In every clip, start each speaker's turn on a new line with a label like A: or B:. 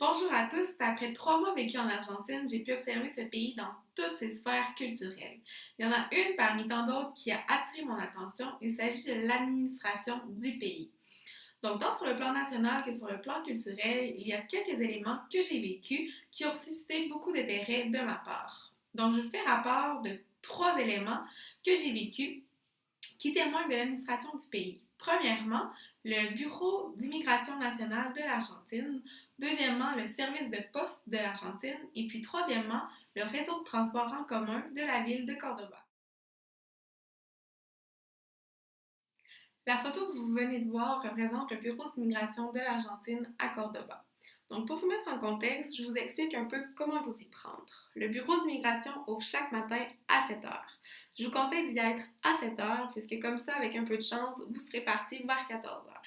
A: Bonjour à tous. Après 3 mois vécus en Argentine, j'ai pu observer ce pays dans toutes ses sphères culturelles. Il y en a une parmi tant d'autres qui a attiré mon attention. Il s'agit de l'administration du pays. Donc, tant sur le plan national que sur le plan culturel, il y a quelques éléments que j'ai vécus qui ont suscité beaucoup d'intérêt de ma part. Donc, je fais rapport de 3 éléments que j'ai vécus qui témoignent de l'administration du pays. Premièrement, le Bureau d'immigration nationale de l'Argentine. Deuxièmement, le service de poste de l'Argentine. Et puis troisièmement, le réseau de transport en commun de la ville de Cordoba. La photo que vous venez de voir représente le Bureau d'immigration de l'Argentine à Cordoba. Donc, pour vous mettre en contexte, je vous explique un peu comment vous y prendre. Le bureau d'immigration ouvre chaque matin à 7 heures. Je vous conseille d'y être à 7 heures, puisque comme ça, avec un peu de chance, vous serez parti vers 14 heures.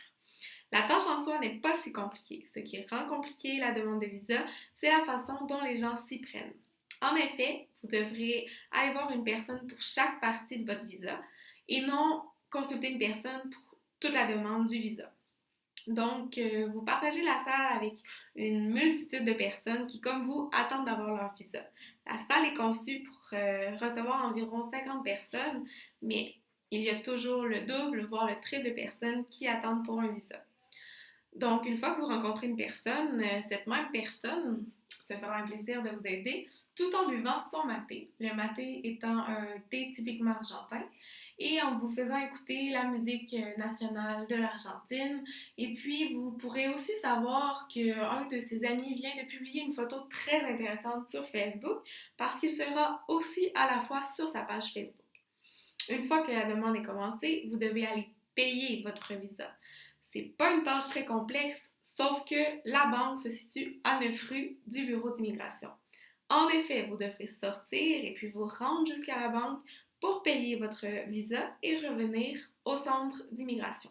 A: La tâche en soi n'est pas si compliquée. Ce qui rend compliqué la demande de visa, c'est la façon dont les gens s'y prennent. En effet, vous devrez aller voir une personne pour chaque partie de votre visa et non consulter une personne pour toute la demande du visa. Donc, vous partagez la salle avec une multitude de personnes qui, comme vous, attendent d'avoir leur visa. La salle est conçue pour recevoir environ 50 personnes, mais il y a toujours le double, voire le triple de personnes qui attendent pour un visa. Donc, une fois que vous rencontrez une personne, cette même personne se fera un plaisir de vous aider tout en buvant son maté. Le maté étant un thé typiquement argentin et en vous faisant écouter la musique nationale de l'Argentine. Et puis, vous pourrez aussi savoir qu'un de ses amis vient de publier une photo très intéressante sur Facebook parce qu'il sera aussi à la fois sur sa page Facebook. Une fois que la demande est commencée, vous devez aller payer votre visa. C'est pas une tâche très complexe, sauf que la banque se situe à 9 rues du bureau d'immigration. En effet, vous devrez sortir et puis vous rendre jusqu'à la banque pour payer votre visa et revenir au centre d'immigration.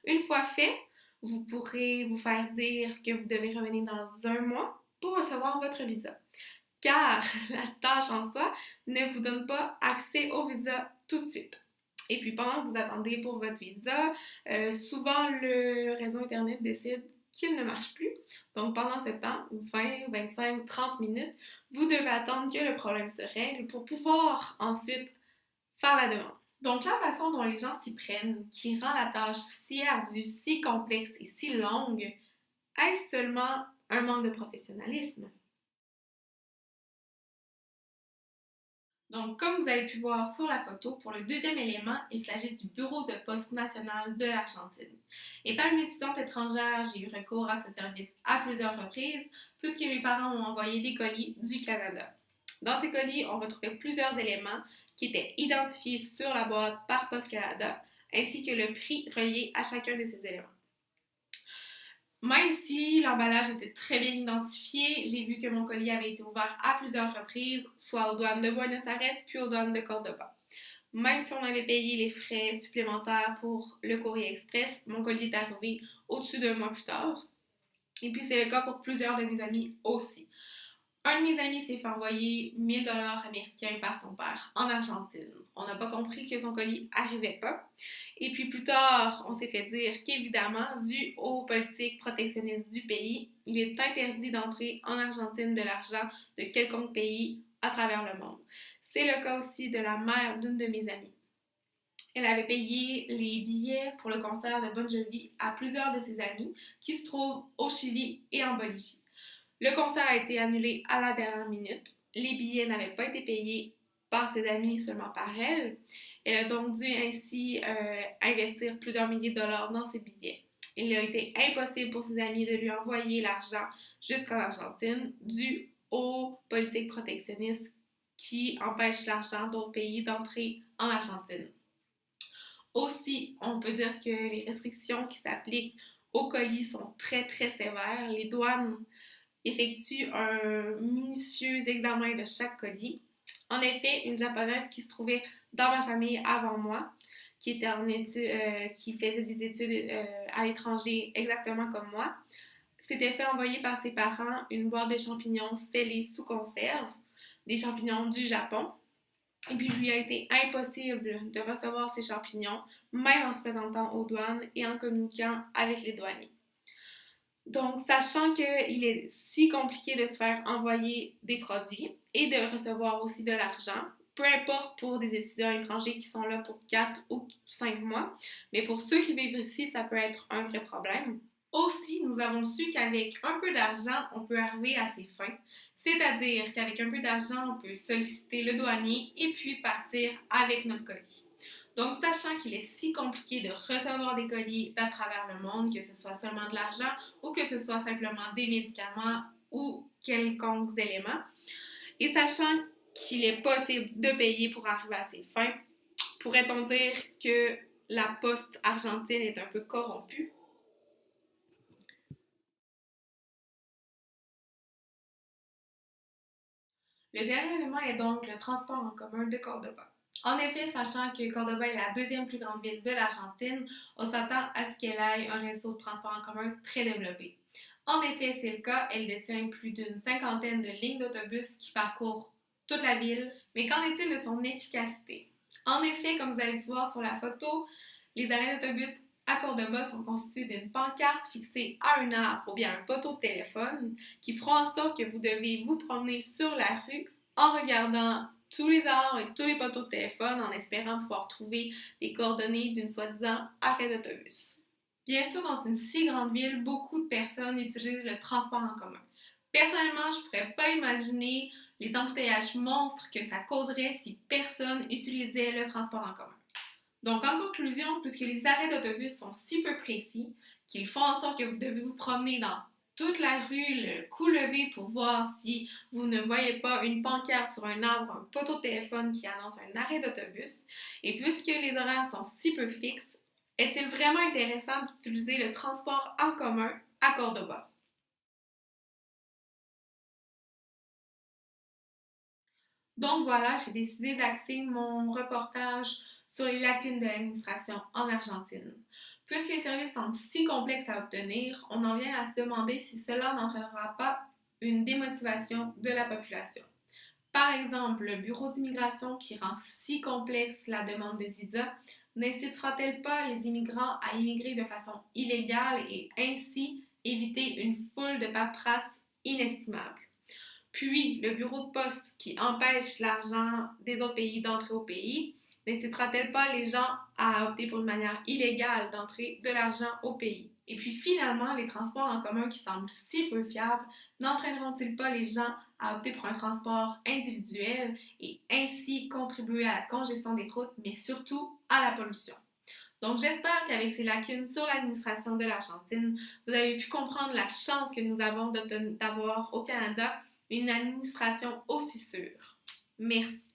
A: Une fois fait, vous pourrez vous faire dire que vous devez revenir dans un mois pour recevoir votre visa. Car la tâche en soi ne vous donne pas accès au visa tout de suite. Et puis pendant que vous attendez pour votre visa, souvent le réseau Internet décide qu'il ne marche plus. Donc pendant ce temps, 20, 25, 30 minutes, vous devez attendre que le problème se règle pour pouvoir ensuite faire la demande. Donc la façon dont les gens s'y prennent, qui rend la tâche si ardue, si complexe et si longue, est-ce seulement un manque de professionnalisme? Donc, comme vous avez pu voir sur la photo, pour le deuxième élément, il s'agit du Bureau de poste national de l'Argentine. Étant une étudiante étrangère, j'ai eu recours à ce service à plusieurs reprises, puisque mes parents m'ont envoyé des colis du Canada. Dans ces colis, on retrouvait plusieurs éléments qui étaient identifiés sur la boîte par Poste Canada, ainsi que le prix relié à chacun de ces éléments. Même si l'emballage était très bien identifié, j'ai vu que mon colis avait été ouvert à plusieurs reprises, soit aux douanes de Buenos Aires puis aux douanes de Cordoba. Même si on avait payé les frais supplémentaires pour le courrier express, mon colis est arrivé au-dessus d'un mois plus tard. Et puis c'est le cas pour plusieurs de mes amis aussi. Un de mes amis s'est fait envoyer 1000 $ américains par son père en Argentine. On n'a pas compris que son colis n'arrivait pas. Et puis plus tard, on s'est fait dire qu'évidemment, dû aux politiques protectionnistes du pays, il est interdit d'entrer en Argentine de l'argent de quelconque pays à travers le monde. C'est le cas aussi de la mère d'une de mes amies. Elle avait payé les billets pour le concert de Bon Jovi à plusieurs de ses amis qui se trouvent au Chili et en Bolivie. Le concert a été annulé à la dernière minute. Les billets n'avaient pas été payés par ses amis, seulement par elle. Elle a donc dû ainsi investir plusieurs milliers de dollars dans ses billets. Il a été impossible pour ses amis de lui envoyer l'argent jusqu'en Argentine dû aux politiques protectionnistes qui empêchent l'argent d'autres pays d'entrer en Argentine. Aussi, on peut dire que les restrictions qui s'appliquent aux colis sont très très sévères. Les douanes effectue un minutieux examen de chaque colis. En effet, une japonaise qui se trouvait dans ma famille avant moi, qui était en études, qui faisait des études à l'étranger exactement comme moi, s'était fait envoyer par ses parents une boîte de champignons scellés sous conserve, des champignons du Japon. Et puis, il lui a été impossible de recevoir ces champignons, même en se présentant aux douanes et en communiquant avec les douaniers. Donc, sachant qu'il est si compliqué de se faire envoyer des produits et de recevoir aussi de l'argent, peu importe pour des étudiants étrangers qui sont là pour 4 ou 5 mois, mais pour ceux qui vivent ici, ça peut être un vrai problème. Aussi, nous avons su qu'avec un peu d'argent, on peut arriver à ses fins. C'est-à-dire qu'avec un peu d'argent, on peut solliciter le douanier et puis partir avec notre colis. Donc, sachant qu'il est si compliqué de recevoir des colis à travers le monde, que ce soit seulement de l'argent ou que ce soit simplement des médicaments ou quelconques éléments, et sachant qu'il est possible de payer pour arriver à ses fins, pourrait-on dire que la poste argentine est un peu corrompue? Le dernier élément est donc le transport en commun de Cordoba. En effet, sachant que Cordoba est la deuxième plus grande ville de l'Argentine, on s'attend à ce qu'elle ait un réseau de transport en commun très développé. En effet, c'est le cas, elle détient plus d'une cinquantaine de lignes d'autobus qui parcourent toute la ville, mais qu'en est-il de son efficacité? En effet, comme vous allez pu voir sur la photo, les arrêts d'autobus à Cordoba sont constitués d'une pancarte fixée à un arbre ou bien un poteau de téléphone qui feront en sorte que vous devez vous promener sur la rue en regardant tous les arbres et tous les poteaux de téléphone en espérant pouvoir trouver les coordonnées d'une soi-disant arrêt d'autobus. Bien sûr, dans une si grande ville, beaucoup de personnes utilisent le transport en commun. Personnellement, je ne pourrais pas imaginer les embouteillages monstres que ça causerait si personne utilisait le transport en commun. Donc, en conclusion, puisque les arrêts d'autobus sont si peu précis qu'ils font en sorte que vous devez vous promener dans toute la rue, le cou levé pour voir si vous ne voyez pas une pancarte sur un arbre, un poteau de téléphone qui annonce un arrêt d'autobus, et puisque les horaires sont si peu fixes, est-il vraiment intéressant d'utiliser le transport en commun à Cordoba? Donc voilà, j'ai décidé d'axer mon reportage sur les lacunes de l'administration en Argentine. Puisque les services sont si complexes à obtenir, on en vient à se demander si cela n'entraînera pas une démotivation de la population. Par exemple, le bureau d'immigration qui rend si complexe la demande de visa n'incitera-t-elle pas les immigrants à immigrer de façon illégale et ainsi éviter une foule de paperasse inestimable? Puis, le bureau de poste qui empêche l'argent des autres pays d'entrer au pays, n'incitera-t-elle pas les gens à opter pour une manière illégale d'entrer de l'argent au pays? Et puis finalement, les transports en commun qui semblent si peu fiables n'entraîneront-ils pas les gens à opter pour un transport individuel et ainsi contribuer à la congestion des routes, mais surtout à la pollution? Donc, j'espère qu'avec ces lacunes sur l'administration de l'Argentine, vous avez pu comprendre la chance que nous avons d'avoir au Canada une administration aussi sûre. Merci.